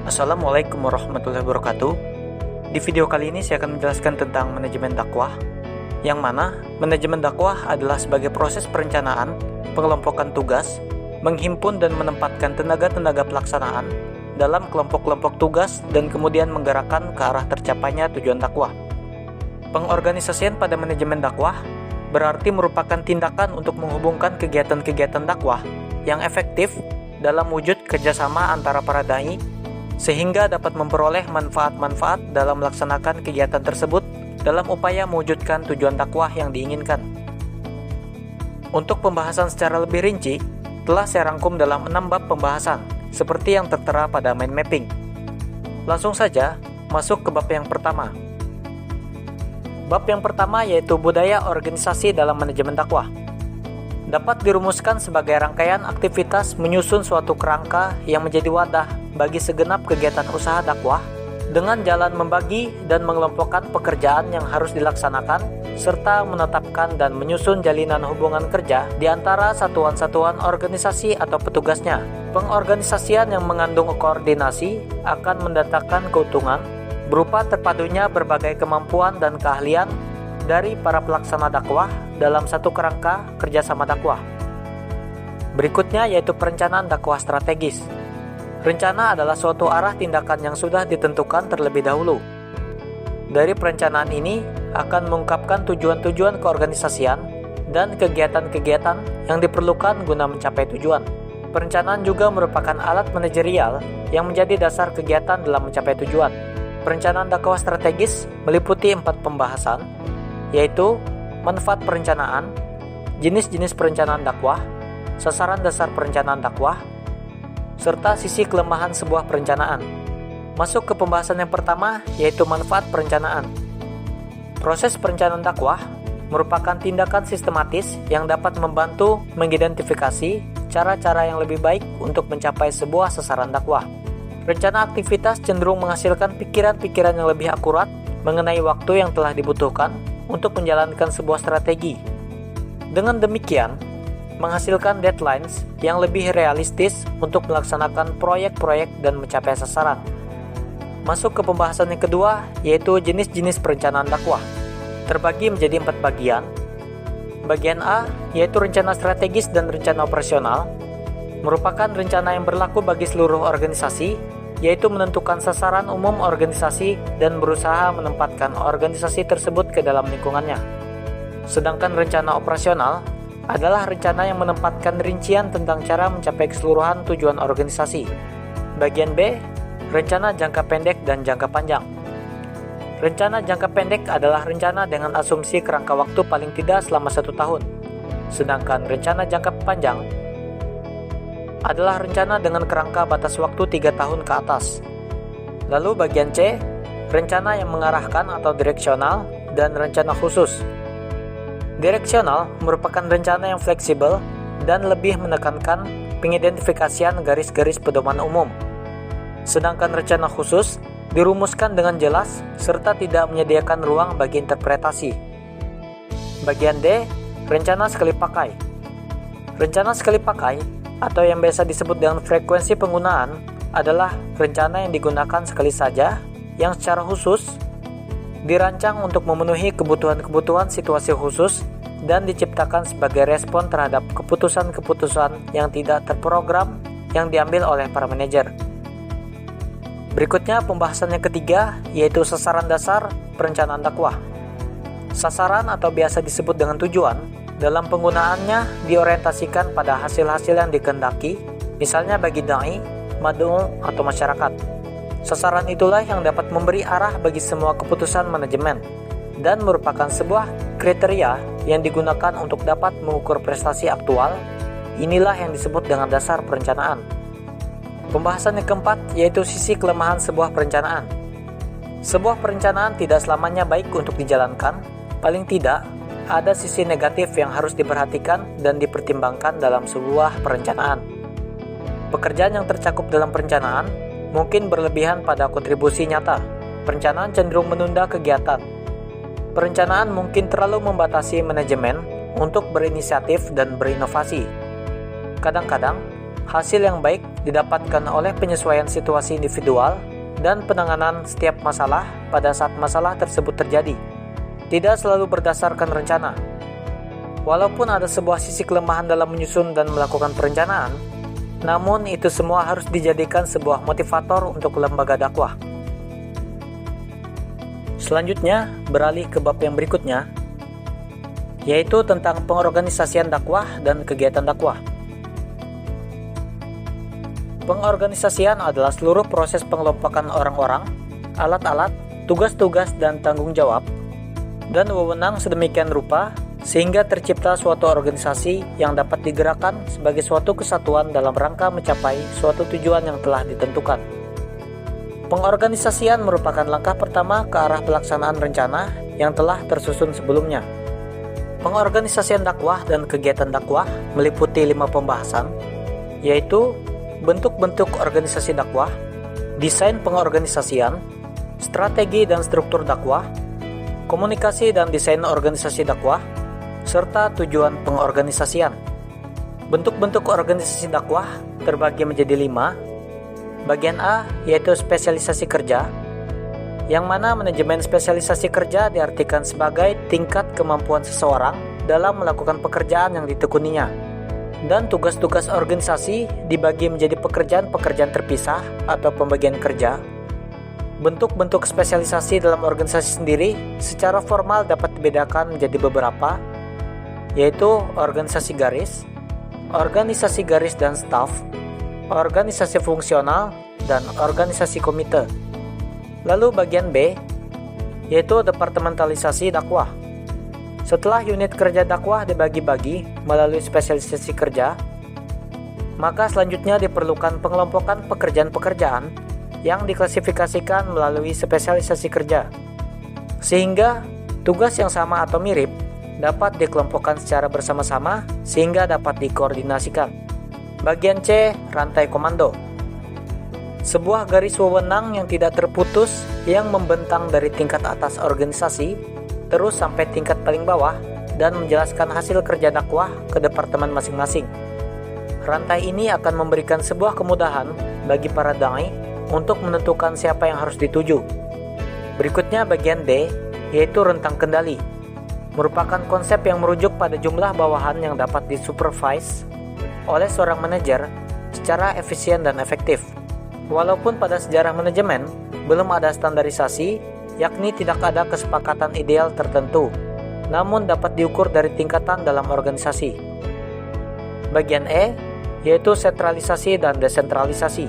Assalamualaikum warahmatullahi wabarakatuh. Di video kali ini saya akan menjelaskan tentang manajemen dakwah, yang mana manajemen dakwah adalah sebagai proses perencanaan, pengelompokan tugas, menghimpun dan menempatkan tenaga-tenaga pelaksanaan dalam kelompok-kelompok tugas dan kemudian menggerakkan ke arah tercapainya tujuan dakwah. Pengorganisasian pada manajemen dakwah berarti merupakan tindakan untuk menghubungkan kegiatan-kegiatan dakwah yang efektif dalam wujud kerjasama antara para dai, sehingga dapat memperoleh manfaat-manfaat dalam melaksanakan kegiatan tersebut dalam upaya mewujudkan tujuan dakwah yang diinginkan. Untuk pembahasan secara lebih rinci, telah saya rangkum dalam 6 bab pembahasan, seperti yang tertera pada mind mapping. Langsung saja, masuk ke bab yang pertama. Bab yang pertama yaitu budaya organisasi dalam manajemen dakwah. Dapat dirumuskan sebagai rangkaian aktivitas menyusun suatu kerangka yang menjadi wadah bagi segenap kegiatan usaha dakwah dengan jalan membagi dan mengelompokkan pekerjaan yang harus dilaksanakan serta menetapkan dan menyusun jalinan hubungan kerja di antara satuan-satuan organisasi atau petugasnya. Pengorganisasian yang mengandung koordinasi akan mendatangkan keuntungan berupa terpadunya berbagai kemampuan dan keahlian dari para pelaksana dakwah dalam satu kerangka kerjasama dakwah. Berikutnya yaitu perencanaan dakwah strategis. Rencana adalah suatu arah tindakan yang sudah ditentukan terlebih dahulu. Dari perencanaan ini akan mengungkapkan tujuan-tujuan keorganisasian dan kegiatan-kegiatan yang diperlukan guna mencapai tujuan. Perencanaan juga merupakan alat manajerial yang menjadi dasar kegiatan dalam mencapai tujuan. Perencanaan dakwah strategis meliputi 4 pembahasan, yaitu manfaat perencanaan, jenis-jenis perencanaan dakwah, sasaran dasar perencanaan dakwah, serta sisi kelemahan sebuah perencanaan. Masuk ke pembahasan yang pertama, yaitu manfaat perencanaan. Proses perencanaan dakwah merupakan tindakan sistematis yang dapat membantu mengidentifikasi cara-cara yang lebih baik untuk mencapai sebuah sasaran dakwah. Rencana aktivitas cenderung menghasilkan pikiran-pikiran yang lebih akurat mengenai waktu yang telah dibutuhkan untuk menjalankan sebuah strategi. Dengan demikian, menghasilkan deadlines yang lebih realistis untuk melaksanakan proyek-proyek dan mencapai sasaran. Masuk ke pembahasan yang kedua, yaitu jenis-jenis perencanaan dakwah. Terbagi menjadi 4 bagian. Bagian A, yaitu rencana strategis dan rencana operasional, merupakan rencana yang berlaku bagi seluruh organisasi, yaitu menentukan sasaran umum organisasi dan berusaha menempatkan organisasi tersebut ke dalam lingkungannya. Sedangkan rencana operasional adalah rencana yang menempatkan rincian tentang cara mencapai keseluruhan tujuan organisasi. Bagian B, rencana jangka pendek dan jangka panjang. Rencana jangka pendek adalah rencana dengan asumsi kerangka waktu paling tidak selama 1 tahun. Sedangkan rencana jangka panjang adalah rencana dengan kerangka batas waktu 3 tahun ke atas. Lalu bagian C, rencana yang mengarahkan atau direksional dan rencana khusus. Direksional merupakan rencana yang fleksibel dan lebih menekankan pengidentifikasian garis-garis pedoman umum. Sedangkan rencana khusus dirumuskan dengan jelas serta tidak menyediakan ruang bagi interpretasi. Bagian D, rencana sekali pakai. Rencana sekali pakai atau yang biasa disebut dengan frekuensi penggunaan adalah rencana yang digunakan sekali saja yang secara khusus dirancang untuk memenuhi kebutuhan-kebutuhan situasi khusus dan diciptakan sebagai respon terhadap keputusan-keputusan yang tidak terprogram yang diambil oleh para manajer. Berikutnya pembahasan yang ketiga, yaitu sasaran dasar perencanaan dakwah. Sasaran atau biasa disebut dengan tujuan dalam penggunaannya diorientasikan pada hasil-hasil yang dikehendaki, misalnya bagi dai, mad'u atau masyarakat. Sasaran itulah yang dapat memberi arah bagi semua keputusan manajemen dan merupakan sebuah kriteria yang digunakan untuk dapat mengukur prestasi aktual. Inilah yang disebut dengan dasar perencanaan. Pembahasan yang keempat yaitu sisi kelemahan sebuah perencanaan. Sebuah perencanaan tidak selamanya baik untuk dijalankan, paling tidak ada sisi negatif yang harus diperhatikan dan dipertimbangkan dalam sebuah perencanaan. Pekerjaan yang tercakup dalam perencanaan mungkin berlebihan pada kontribusi nyata. Perencanaan cenderung menunda kegiatan. Perencanaan mungkin terlalu membatasi manajemen untuk berinisiatif dan berinovasi. Kadang-kadang, Hasil yang baik didapatkan oleh penyesuaian situasi individual dan penanganan setiap masalah pada saat masalah tersebut terjadi, tidak selalu berdasarkan rencana. Walaupun ada sebuah sisi kelemahan dalam menyusun dan melakukan perencanaan, namun itu semua harus dijadikan sebuah motivator untuk lembaga dakwah. Selanjutnya, beralih ke bab yang berikutnya, yaitu tentang pengorganisasian dakwah dan kegiatan dakwah. Pengorganisasian adalah seluruh proses pengelompokan orang-orang, alat-alat, tugas-tugas dan tanggung jawab, dan wewenang sedemikian rupa sehingga tercipta suatu organisasi yang dapat digerakkan sebagai suatu kesatuan dalam rangka mencapai suatu tujuan yang telah ditentukan. Pengorganisasian merupakan langkah pertama ke arah pelaksanaan rencana yang telah tersusun sebelumnya. Pengorganisasian dakwah dan kegiatan dakwah meliputi 5 pembahasan, yaitu bentuk-bentuk organisasi dakwah, desain pengorganisasian, strategi dan struktur dakwah, komunikasi dan desain organisasi dakwah, serta tujuan pengorganisasian. Bentuk-bentuk organisasi dakwah terbagi menjadi 5. Bagian A yaitu spesialisasi kerja, yang mana manajemen spesialisasi kerja diartikan sebagai tingkat kemampuan seseorang dalam melakukan pekerjaan yang ditekuninya. Dan tugas-tugas organisasi dibagi menjadi pekerjaan-pekerjaan terpisah atau pembagian kerja. Bentuk-bentuk spesialisasi dalam organisasi sendiri secara formal dapat dibedakan menjadi beberapa, yaitu organisasi garis dan staf, organisasi fungsional, dan organisasi komite. Lalu bagian B, yaitu departementalisasi dakwah. Setelah unit kerja dakwah dibagi-bagi melalui spesialisasi kerja, maka selanjutnya diperlukan pengelompokan pekerjaan-pekerjaan yang diklasifikasikan melalui spesialisasi kerja, sehingga tugas yang sama atau mirip dapat dikelompokkan secara bersama-sama sehingga dapat dikoordinasikan. Bagian C, rantai komando. Sebuah garis wewenang yang tidak terputus yang membentang dari tingkat atas organisasi terus sampai tingkat paling bawah dan menjelaskan hasil kerja dakwah ke departemen masing-masing. Rantai ini akan memberikan sebuah kemudahan bagi para dai untuk menentukan siapa yang harus dituju. Berikutnya bagian D, yaitu rentang kendali. Merupakan konsep yang merujuk pada jumlah bawahan yang dapat disupervise oleh seorang manajer secara efisien dan efektif. Walaupun pada sejarah manajemen belum ada standarisasi, yakni tidak ada kesepakatan ideal tertentu, namun dapat diukur dari tingkatan dalam organisasi. Bagian E, yaitu sentralisasi dan desentralisasi.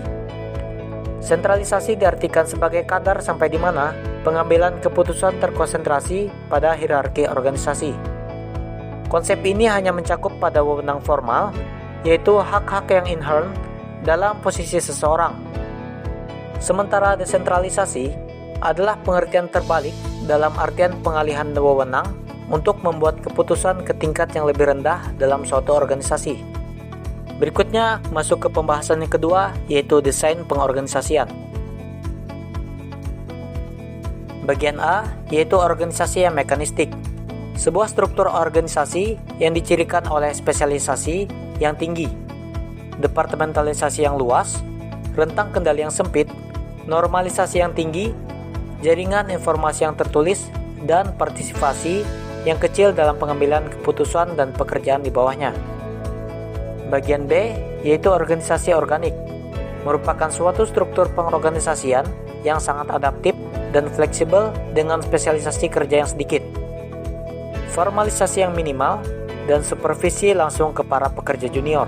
Sentralisasi diartikan sebagai kadar sampai di mana pengambilan keputusan terkonsentrasi pada hierarki organisasi. Konsep ini hanya mencakup pada wewenang formal, yaitu hak-hak yang inherent dalam posisi seseorang. Sementara desentralisasi adalah pengertian terbalik dalam artian pengalihan wewenang untuk membuat keputusan ke tingkat yang lebih rendah dalam suatu organisasi. Berikutnya masuk ke pembahasan yang kedua, yaitu desain pengorganisasian. Bagian A, yaitu organisasi yang mekanistik. Sebuah struktur organisasi yang dicirikan oleh spesialisasi yang tinggi, departementalisasi yang luas, rentang kendali yang sempit, normalisasi yang tinggi, jaringan informasi yang tertulis, dan partisipasi yang kecil dalam pengambilan keputusan dan pekerjaan di bawahnya. Bagian B, yaitu organisasi organik, merupakan suatu struktur pengorganisasian yang sangat adaptif dan fleksibel dengan spesialisasi kerja yang sedikit, formalisasi yang minimal, dan supervisi langsung ke para pekerja junior.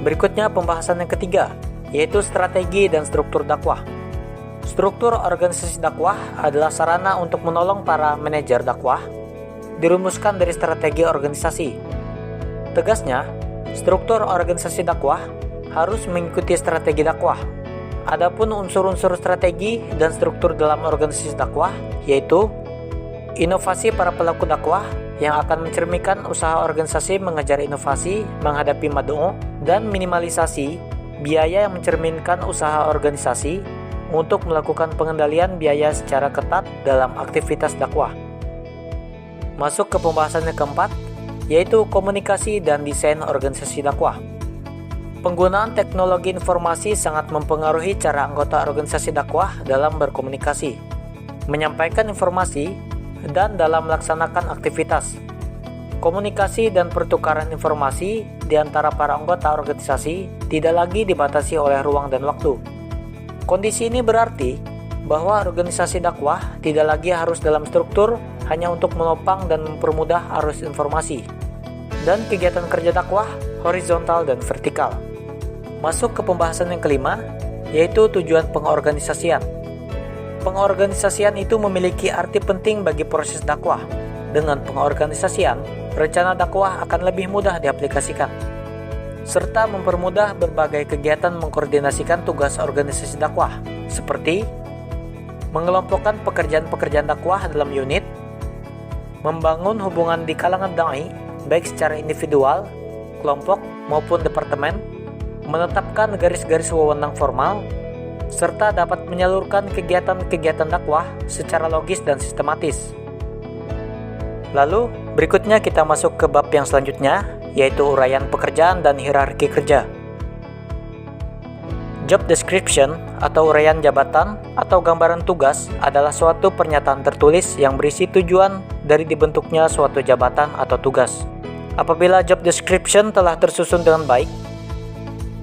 Berikutnya pembahasan yang ketiga, yaitu strategi dan struktur dakwah. Struktur organisasi dakwah adalah sarana untuk menolong para manajer dakwah dirumuskan dari strategi organisasi. Tegasnya, struktur organisasi dakwah harus mengikuti strategi dakwah. Adapun unsur-unsur strategi dan struktur dalam organisasi dakwah yaitu inovasi para pelaku dakwah yang akan mencerminkan usaha organisasi mengejar inovasi menghadapi mad'u, dan minimalisasi biaya yang mencerminkan usaha organisasi untuk melakukan pengendalian biaya secara ketat dalam aktivitas dakwah. Masuk ke pembahasan yang keempat, yaitu komunikasi dan desain organisasi dakwah. Penggunaan teknologi informasi sangat mempengaruhi cara anggota organisasi dakwah dalam berkomunikasi, menyampaikan informasi, dan dalam melaksanakan aktivitas. Komunikasi dan pertukaran informasi di antara para anggota organisasi tidak lagi dibatasi oleh ruang dan waktu. Kondisi ini berarti bahwa organisasi dakwah tidak lagi harus dalam struktur hanya untuk menopang dan mempermudah arus informasi, dan kegiatan kerja dakwah horizontal dan vertikal. Masuk ke pembahasan yang kelima, yaitu tujuan pengorganisasian. Pengorganisasian itu memiliki arti penting bagi proses dakwah. Dengan pengorganisasian, rencana dakwah akan lebih mudah diaplikasikan, serta mempermudah berbagai kegiatan mengkoordinasikan tugas organisasi dakwah, seperti mengelompokkan pekerjaan-pekerjaan dakwah dalam unit, membangun hubungan di kalangan dai, baik secara individual, kelompok, maupun departemen, menetapkan garis-garis wewenang formal, serta dapat menyalurkan kegiatan-kegiatan dakwah secara logis dan sistematis. Lalu, berikutnya kita masuk ke bab yang selanjutnya, yaitu uraian pekerjaan dan hierarki kerja. Job description atau uraian jabatan atau gambaran tugas adalah suatu pernyataan tertulis yang berisi tujuan dari dibentuknya suatu jabatan atau tugas. Apabila job description telah tersusun dengan baik,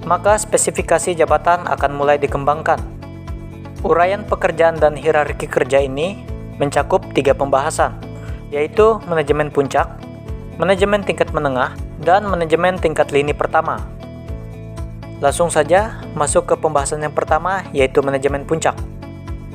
maka spesifikasi jabatan akan mulai dikembangkan. Uraian pekerjaan dan hierarki kerja ini mencakup 3 pembahasan, yaitu manajemen puncak, manajemen tingkat menengah, dan manajemen tingkat lini pertama. Langsung saja masuk ke pembahasan yang pertama, yaitu manajemen puncak.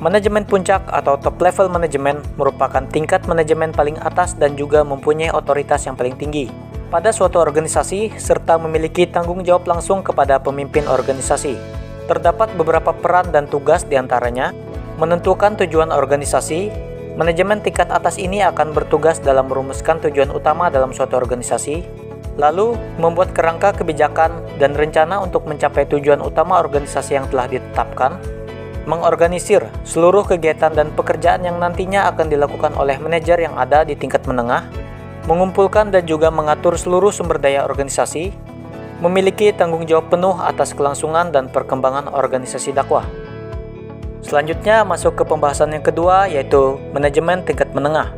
Manajemen puncak atau top level manajemen merupakan tingkat manajemen paling atas dan juga mempunyai otoritas yang paling tinggi pada suatu organisasi serta memiliki tanggung jawab langsung kepada pemimpin organisasi. Terdapat beberapa peran dan tugas diantaranya menentukan tujuan organisasi. Manajemen tingkat atas ini akan bertugas dalam merumuskan tujuan utama dalam suatu organisasi, lalu membuat kerangka kebijakan dan rencana untuk mencapai tujuan utama organisasi yang telah ditetapkan, mengorganisir seluruh kegiatan dan pekerjaan yang nantinya akan dilakukan oleh manajer yang ada di tingkat menengah, mengumpulkan dan juga mengatur seluruh sumber daya organisasi, memiliki tanggung jawab penuh atas kelangsungan dan perkembangan organisasi dakwah. Selanjutnya masuk ke pembahasan yang kedua, yaitu manajemen tingkat menengah.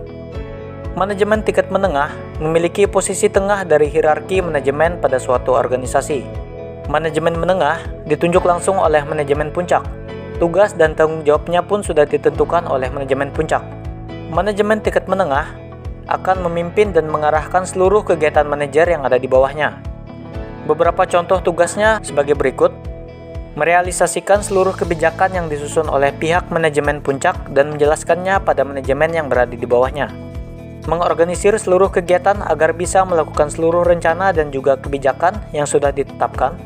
Manajemen tingkat menengah memiliki posisi tengah dari hierarki manajemen pada suatu organisasi. Manajemen menengah ditunjuk langsung oleh manajemen puncak. Tugas dan tanggung jawabnya pun sudah ditentukan oleh manajemen puncak. Manajemen tingkat menengah akan memimpin dan mengarahkan seluruh kegiatan manajer yang ada di bawahnya. Beberapa contoh tugasnya sebagai berikut: merealisasikan seluruh kebijakan yang disusun oleh pihak manajemen puncak dan menjelaskannya pada manajemen yang berada di bawahnya. Mengorganisir seluruh kegiatan agar bisa melakukan seluruh rencana dan juga kebijakan yang sudah ditetapkan.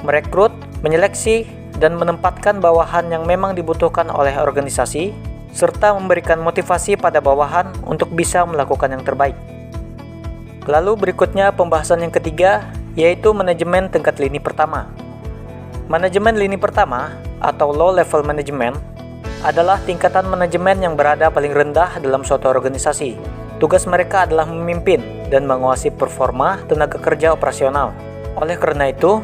Merekrut, menyeleksi, dan menempatkan bawahan yang memang dibutuhkan oleh organisasi, serta memberikan motivasi pada bawahan untuk bisa melakukan yang terbaik. Lalu berikutnya pembahasan yang ketiga, yaitu manajemen tingkat lini pertama. Manajemen lini pertama atau low level management adalah tingkatan manajemen yang berada paling rendah dalam suatu organisasi. Tugas mereka adalah memimpin dan menguasai performa tenaga kerja operasional. Oleh karena itu,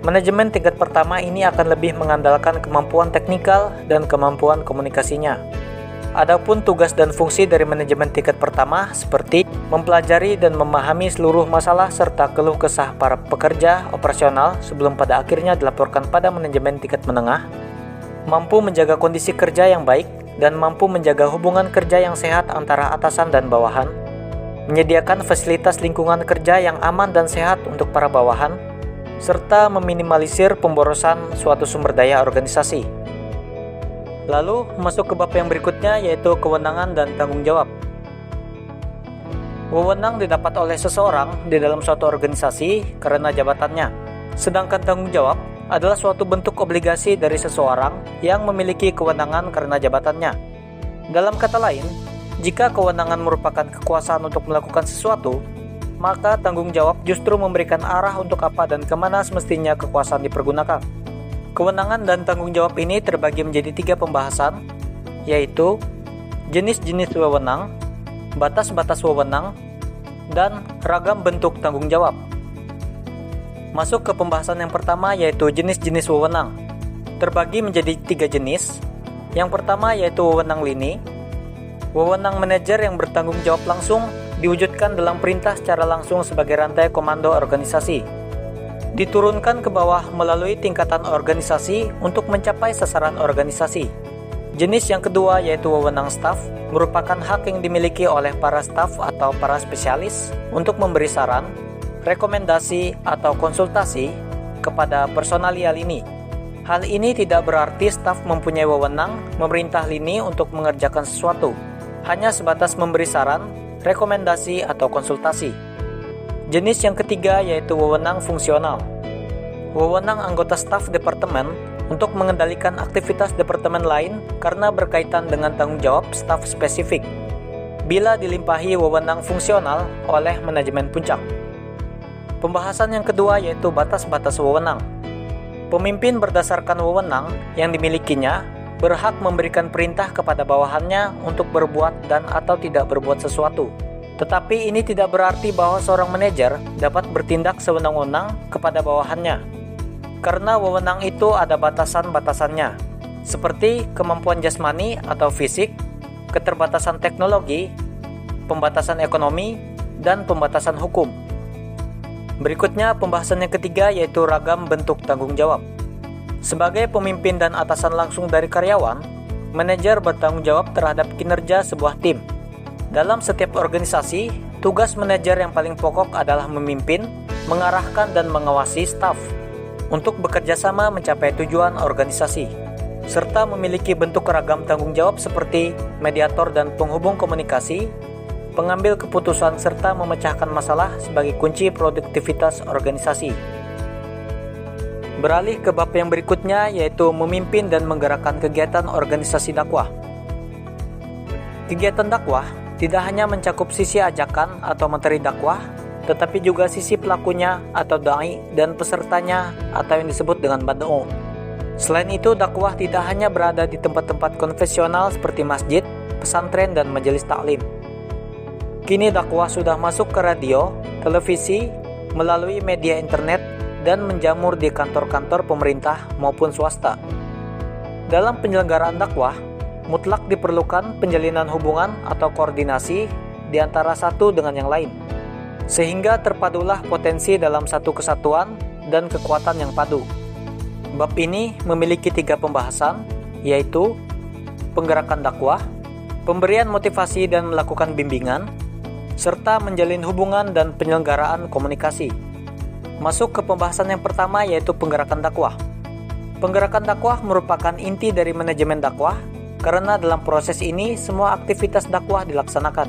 manajemen tingkat pertama ini akan lebih mengandalkan kemampuan teknikal dan kemampuan komunikasinya. Adapun tugas dan fungsi dari manajemen tingkat pertama seperti mempelajari dan memahami seluruh masalah serta keluh kesah para pekerja operasional sebelum pada akhirnya dilaporkan pada manajemen tingkat menengah, mampu menjaga kondisi kerja yang baik dan mampu menjaga hubungan kerja yang sehat antara atasan dan bawahan, menyediakan fasilitas lingkungan kerja yang aman dan sehat untuk para bawahan, serta meminimalisir pemborosan suatu sumber daya organisasi. Lalu masuk ke bab yang berikutnya, yaitu kewenangan dan tanggung jawab. Wewenang didapat oleh seseorang di dalam suatu organisasi karena jabatannya, sedangkan tanggung jawab adalah suatu bentuk obligasi dari seseorang yang memiliki kewenangan karena jabatannya. Dalam kata lain, jika kewenangan merupakan kekuasaan untuk melakukan sesuatu, maka tanggung jawab justru memberikan arah untuk apa dan kemana semestinya kekuasaan dipergunakan. Kewenangan dan tanggung jawab ini terbagi menjadi 3 pembahasan, yaitu jenis-jenis wewenang, batas-batas wewenang, dan ragam bentuk tanggung jawab. Masuk ke pembahasan yang pertama, yaitu jenis-jenis wewenang. Terbagi menjadi 3 jenis. Yang pertama yaitu wewenang lini. Wewenang manajer yang bertanggung jawab langsung diwujudkan dalam perintah secara langsung sebagai rantai komando organisasi. Diturunkan ke bawah melalui tingkatan organisasi untuk mencapai sasaran organisasi. Jenis yang kedua yaitu wewenang staf, merupakan hak yang dimiliki oleh para staf atau para spesialis untuk memberi saran, rekomendasi, atau konsultasi kepada personalia lini. Hal ini tidak berarti staf mempunyai wewenang memerintah lini untuk mengerjakan sesuatu, hanya sebatas memberi saran, rekomendasi, atau konsultasi. Jenis yang ketiga yaitu wewenang fungsional. Wewenang anggota staf departemen untuk mengendalikan aktivitas departemen lain karena berkaitan dengan tanggung jawab staf spesifik, bila dilimpahi wewenang fungsional oleh manajemen puncak. Pembahasan yang kedua yaitu batas-batas wewenang. Pemimpin berdasarkan wewenang yang dimilikinya berhak memberikan perintah kepada bawahannya untuk berbuat dan atau tidak berbuat sesuatu. Tetapi ini tidak berarti bahwa seorang manajer dapat bertindak sewenang-wenang kepada bawahannya, karena wewenang itu ada batasan-batasannya, seperti kemampuan jasmani atau fisik, keterbatasan teknologi, pembatasan ekonomi, dan pembatasan hukum. Berikutnya pembahasan yang ketiga yaitu ragam bentuk tanggung jawab. Sebagai pemimpin dan atasan langsung dari karyawan, manajer bertanggung jawab terhadap kinerja sebuah tim. Dalam setiap organisasi, tugas manajer yang paling pokok adalah memimpin, mengarahkan, dan mengawasi staf untuk bekerja sama mencapai tujuan organisasi, serta memiliki bentuk ragam tanggung jawab seperti mediator dan penghubung komunikasi, pengambil keputusan, serta memecahkan masalah sebagai kunci produktivitas organisasi. Beralih ke bab yang berikutnya yaitu memimpin dan menggerakkan kegiatan organisasi dakwah. Kegiatan dakwah tidak hanya mencakup sisi ajakan atau materi dakwah, tetapi juga sisi pelakunya atau dai dan pesertanya atau yang disebut dengan bad'u. Selain itu, dakwah tidak hanya berada di tempat-tempat konvensional seperti masjid, pesantren, dan majelis taklim. Kini dakwah sudah masuk ke radio, televisi, melalui media internet, dan menjamur di kantor-kantor pemerintah maupun swasta. Dalam penyelenggaraan dakwah, mutlak diperlukan penjalinan hubungan atau koordinasi di antara satu dengan yang lain, sehingga terpadulah potensi dalam satu kesatuan dan kekuatan yang padu. Bab ini memiliki 3 pembahasan, yaitu penggerakan dakwah, pemberian motivasi dan melakukan bimbingan, serta menjalin hubungan dan penyelenggaraan komunikasi. Masuk ke pembahasan yang pertama yaitu penggerakan dakwah. Penggerakan dakwah merupakan inti dari manajemen dakwah, karena dalam proses ini semua aktivitas dakwah dilaksanakan.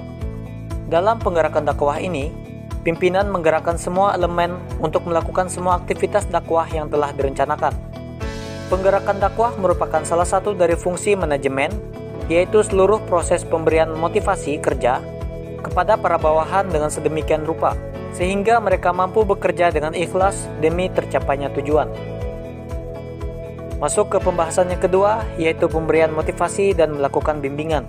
Dalam penggerakan dakwah ini, pimpinan menggerakkan semua elemen untuk melakukan semua aktivitas dakwah yang telah direncanakan. Penggerakan dakwah merupakan salah satu dari fungsi manajemen, yaitu seluruh proses pemberian motivasi kerja kepada para bawahan dengan sedemikian rupa, sehingga mereka mampu bekerja dengan ikhlas demi tercapainya tujuan. Masuk ke pembahasan yang kedua, yaitu pemberian motivasi dan melakukan bimbingan.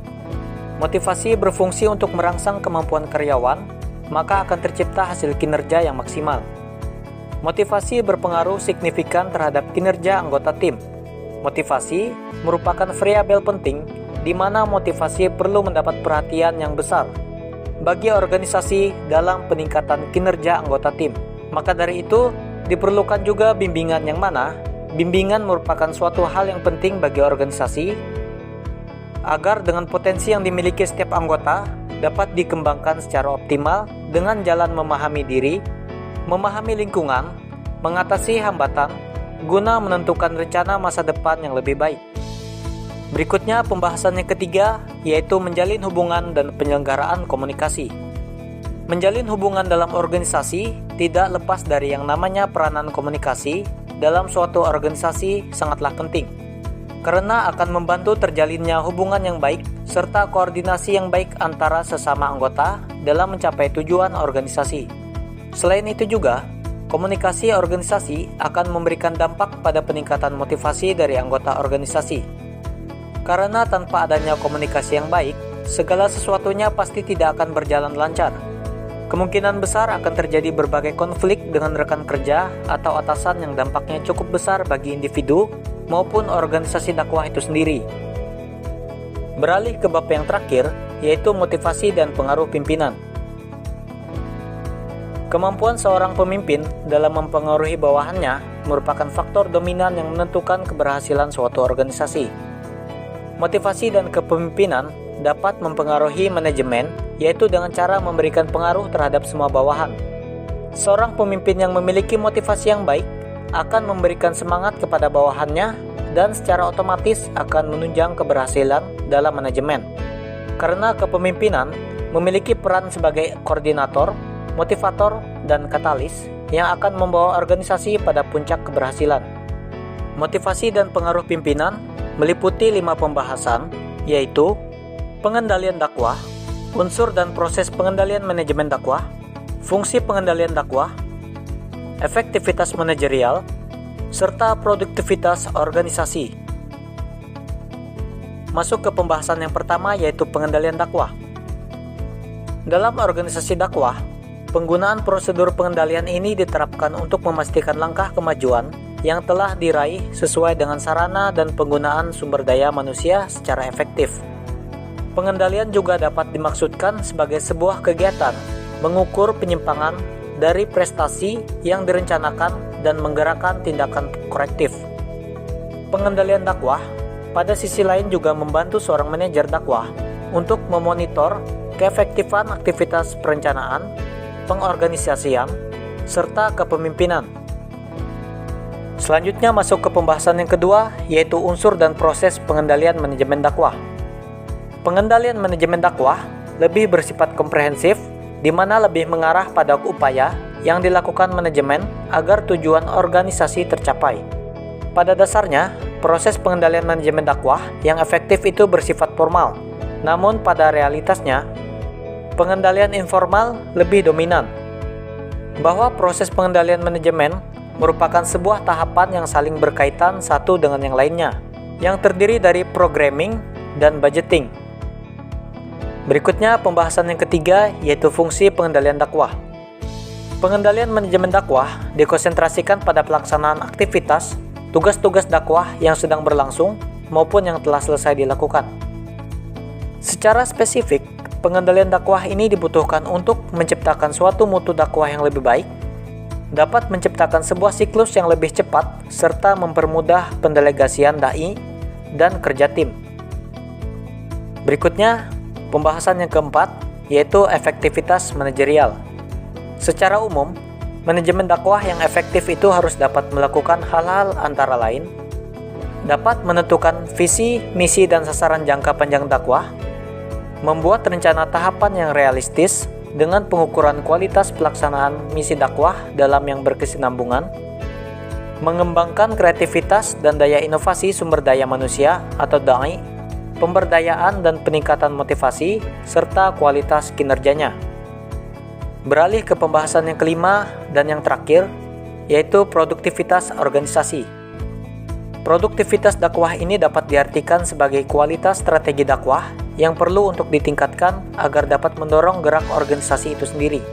Motivasi berfungsi untuk merangsang kemampuan karyawan, maka akan tercipta hasil kinerja yang maksimal. Motivasi berpengaruh signifikan terhadap kinerja anggota tim. Motivasi merupakan variabel penting di mana motivasi perlu mendapat perhatian yang besar bagi organisasi dalam peningkatan kinerja anggota tim. Maka dari itu, diperlukan juga bimbingan yang mana bimbingan merupakan suatu hal yang penting bagi organisasi agar dengan potensi yang dimiliki setiap anggota dapat dikembangkan secara optimal dengan jalan memahami diri, memahami lingkungan, mengatasi hambatan, guna menentukan rencana masa depan yang lebih baik. Berikutnya pembahasan yang ketiga, yaitu menjalin hubungan dan penyelenggaraan komunikasi. Menjalin hubungan dalam organisasi tidak lepas dari yang namanya peranan komunikasi dalam suatu organisasi sangatlah penting, karena akan membantu terjalinnya hubungan yang baik serta koordinasi yang baik antara sesama anggota dalam mencapai tujuan organisasi. Selain itu juga, komunikasi organisasi akan memberikan dampak pada peningkatan motivasi dari anggota organisasi. Karena tanpa adanya komunikasi yang baik, segala sesuatunya pasti tidak akan berjalan lancar. Kemungkinan besar akan terjadi berbagai konflik dengan rekan kerja atau atasan yang dampaknya cukup besar bagi individu maupun organisasi dakwah itu sendiri. Beralih ke bab yang terakhir, yaitu motivasi dan pengaruh pimpinan. Kemampuan seorang pemimpin dalam mempengaruhi bawahannya merupakan faktor dominan yang menentukan keberhasilan suatu organisasi. Motivasi dan kepemimpinan dapat mempengaruhi manajemen, yaitu dengan cara memberikan pengaruh terhadap semua bawahan. Seorang pemimpin yang memiliki motivasi yang baik akan memberikan semangat kepada bawahannya dan secara otomatis akan menunjang keberhasilan dalam manajemen. Karena kepemimpinan memiliki peran sebagai koordinator, motivator, dan katalis yang akan membawa organisasi pada puncak keberhasilan. Motivasi dan pengaruh pimpinan meliputi 5 pembahasan, yaitu pengendalian dakwah, unsur dan proses pengendalian manajemen dakwah, fungsi pengendalian dakwah, efektivitas manajerial, serta produktivitas organisasi. Masuk ke pembahasan yang pertama, yaitu pengendalian dakwah. Dalam organisasi dakwah, penggunaan prosedur pengendalian ini diterapkan untuk memastikan langkah kemajuan yang telah diraih sesuai dengan sarana dan penggunaan sumber daya manusia secara efektif. Pengendalian juga dapat dimaksudkan sebagai sebuah kegiatan mengukur penyimpangan dari prestasi yang direncanakan dan menggerakkan tindakan korektif. Pengendalian dakwah pada sisi lain juga membantu seorang manajer dakwah untuk memonitor keefektifan aktivitas perencanaan, pengorganisasian, serta kepemimpinan. Selanjutnya masuk ke pembahasan yang kedua, yaitu unsur dan proses pengendalian manajemen dakwah. Pengendalian manajemen dakwah lebih bersifat komprehensif, di mana lebih mengarah pada upaya yang dilakukan manajemen agar tujuan organisasi tercapai. Pada dasarnya, proses pengendalian manajemen dakwah yang efektif itu bersifat formal, namun pada realitasnya, pengendalian informal lebih dominan. Bahwa proses pengendalian manajemen merupakan sebuah tahapan yang saling berkaitan satu dengan yang lainnya, yang terdiri dari programming dan budgeting. Berikutnya pembahasan yang ketiga, yaitu fungsi pengendalian dakwah. Pengendalian manajemen dakwah dikonsentrasikan pada pelaksanaan aktivitas, tugas-tugas dakwah yang sedang berlangsung maupun yang telah selesai dilakukan. Secara spesifik, pengendalian dakwah ini dibutuhkan untuk menciptakan suatu mutu dakwah yang lebih baik, dapat menciptakan sebuah siklus yang lebih cepat, serta mempermudah pendelegasian dai dan kerja tim. Berikutnya, pembahasan yang keempat, yaitu efektivitas manajerial. Secara umum, manajemen dakwah yang efektif itu harus dapat melakukan hal-hal antara lain, dapat menentukan visi, misi, dan sasaran jangka panjang dakwah, membuat rencana tahapan yang realistis dengan pengukuran kualitas pelaksanaan misi dakwah dalam yang berkesinambungan, mengembangkan kreativitas dan daya inovasi sumber daya manusia atau dai, pemberdayaan dan peningkatan motivasi, serta kualitas kinerjanya. Beralih ke pembahasan yang kelima dan yang terakhir, yaitu produktivitas organisasi. Produktivitas dakwah ini dapat diartikan sebagai kualitas strategi dakwah yang perlu untuk ditingkatkan agar dapat mendorong gerak organisasi itu sendiri.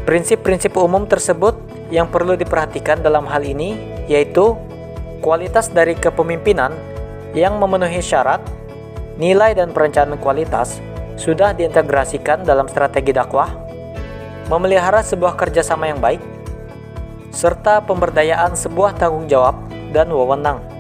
Prinsip-prinsip umum tersebut yang perlu diperhatikan dalam hal ini yaitu kualitas dari kepemimpinan yang memenuhi syarat, nilai dan perencanaan kualitas sudah diintegrasikan dalam strategi dakwah, memelihara sebuah kerjasama yang baik, serta pemberdayaan sebuah tanggung jawab dan wewenang.